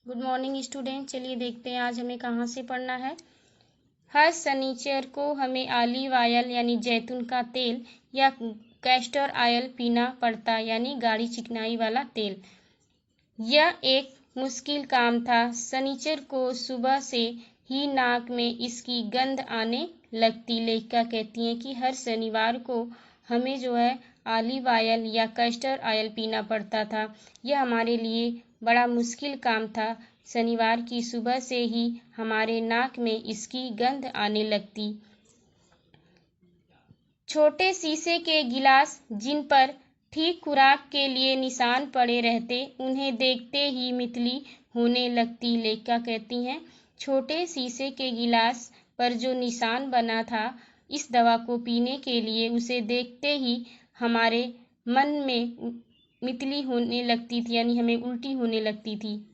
Good morning student. चलिए देखते हैं आज हमें कहाँ से पढ़ना है। हर शनिचर को हमें ऑलिव ऑयल यानी जैतून का तेल या कैस्टर ऑयल पीना पड़ता यानी गाढ़ी चिकनाई वाला तेल। यह एक मुश्किल काम था। शनिचर को सुबह से ही नाक में इसकी गंध आने लगती। लेखिका कहती हैं कि हर शनिवार को हमें जो है ऑलिव ऑयल या कैस्टर ऑयल पीना पड़ता था। यह हमारे लिए बड़ा मुश्किल काम था। शनिवार की सुबह से ही हमारे नाक में इसकी गंध आने लगती। छोटे शीशे के गिलास जिन पर ठीक खुराक के लिए निशान पड़े रहते, उन्हें देखते ही मितली होने लगती। लेखिका कहती हैं छोटे शीशे के गिलास पर जो निशान बना था इस दवा को पीने के लिए, उसे देखते ही हमारे मन में मितली होने लगती थी यानी हमें उल्टी होने लगती थी।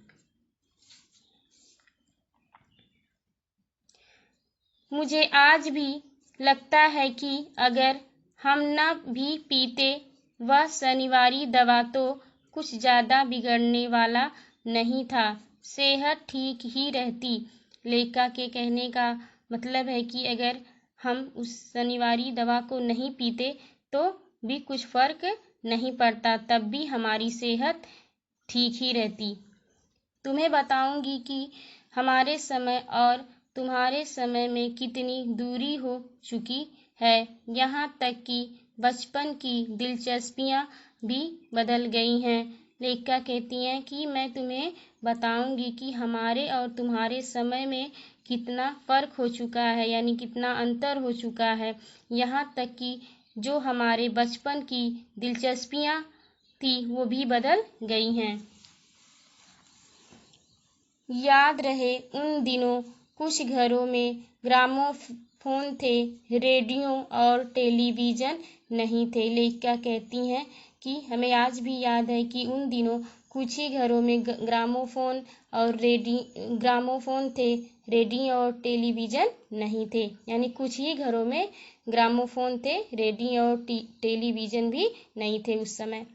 मुझे आज भी लगता है कि अगर हम न भी पीते वह शनिवारी दवा तो कुछ ज़्यादा बिगड़ने वाला नहीं था, सेहत ठीक ही रहती। लेखिका के कहने का मतलब है कि अगर हम उस शनिवारी दवा को नहीं पीते तो भी कुछ फर्क नहीं पड़ता, तब भी हमारी सेहत ठीक ही रहती। तुम्हें बताऊंगी कि हमारे समय और तुम्हारे समय में कितनी दूरी हो चुकी है, यहाँ तक कि बचपन की दिलचस्पियाँ भी बदल गई हैं। लेखिका कहती हैं कि मैं तुम्हें बताऊंगी कि हमारे और तुम्हारे समय में कितना फ़र्क हो चुका है यानी कितना अंतर हो चुका है। यहाँ तक कि जो हमारे बचपन की दिलचस्पियाँ थी वो भी बदल गई हैं। याद रहे उन दिनों कुछ घरों में ग्रामोफोन थे, रेडियो और टेलीविज़न नहीं थे। लेखिका कहती हैं कि हमें आज भी याद है कि उन दिनों कुछ ही घरों में ग्रामोफोन थे, रेडियो और टेलीविज़न नहीं थे। यानी कुछ ही घरों में ग्रामोफोन थे, रेडियो और टेलीविज़न भी नहीं थे उस समय।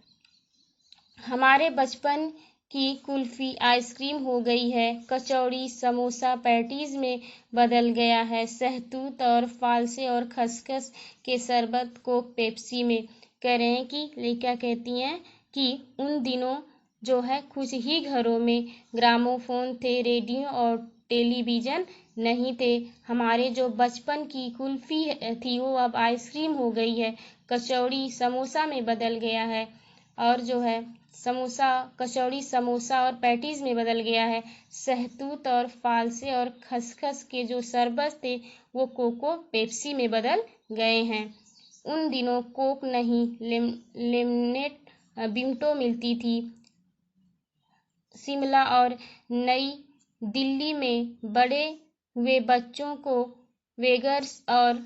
हमारे बचपन की कुल्फी आइसक्रीम हो गई है, कचौड़ी समोसा पैटीज में बदल गया है, सहतूत और फालसे और खसखस के शरबत को पेप्सी में। कह रहे हैं कि लेखिका कहती हैं कि उन दिनों जो है कुछ ही घरों में ग्रामोफोन थे, रेडियो और टेलीविज़न नहीं थे। हमारे जो बचपन की कुल्फी थी वो अब आइसक्रीम हो गई है, कचौड़ी समोसा में बदल गया है और जो है कचौड़ी समोसा और पैटीज में बदल गया है। सहतूत और फालसे और खसखस के जो शरबत थे वो कोको पेप्सी में बदल गए हैं। उन दिनों कोक नहीं लेमनेट बिंटो मिलती थी। शिमला और नई दिल्ली में बड़े हुए बच्चों को वेगर्स और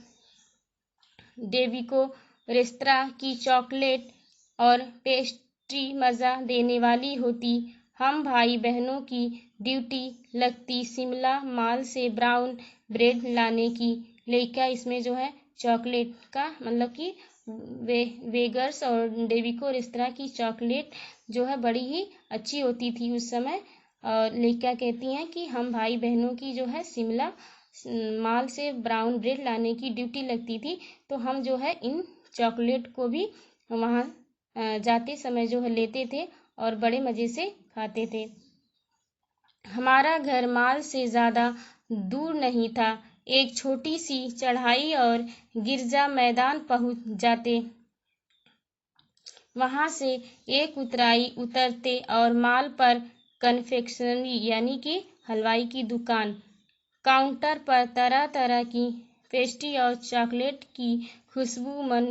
डेविको रेस्तरां की चॉकलेट और पेस्ट्री मज़ा देने वाली होती। हम भाई बहनों की ड्यूटी लगती शिमला मॉल से ब्राउन ब्रेड लाने की। लेखिका इसमें जो है चॉकलेट का मतलब कि वेगर्स और डेविको रेस्तरां की चॉकलेट जो है बड़ी ही अच्छी होती थी उस समय। और लेखिका कहती हैं कि हम भाई बहनों की जो है शिमला मॉल से ब्राउन ब्रेड लाने की ड्यूटी लगती थी, तो हम जो है इन चॉकलेट को भी वहाँ जाते समय जो है लेते थे और बड़े मज़े से खाते थे। हमारा घर मॉल से ज़्यादा दूर नहीं था, एक छोटी सी चढ़ाई और गिरजा मैदान पहुँच जाते। वहाँ से एक उतराई उतरते और मॉल पर कन्फेक्शनरी यानी कि हलवाई की दुकान, काउंटर पर तरह तरह की पेस्ट्री और चॉकलेट की खुशबू मन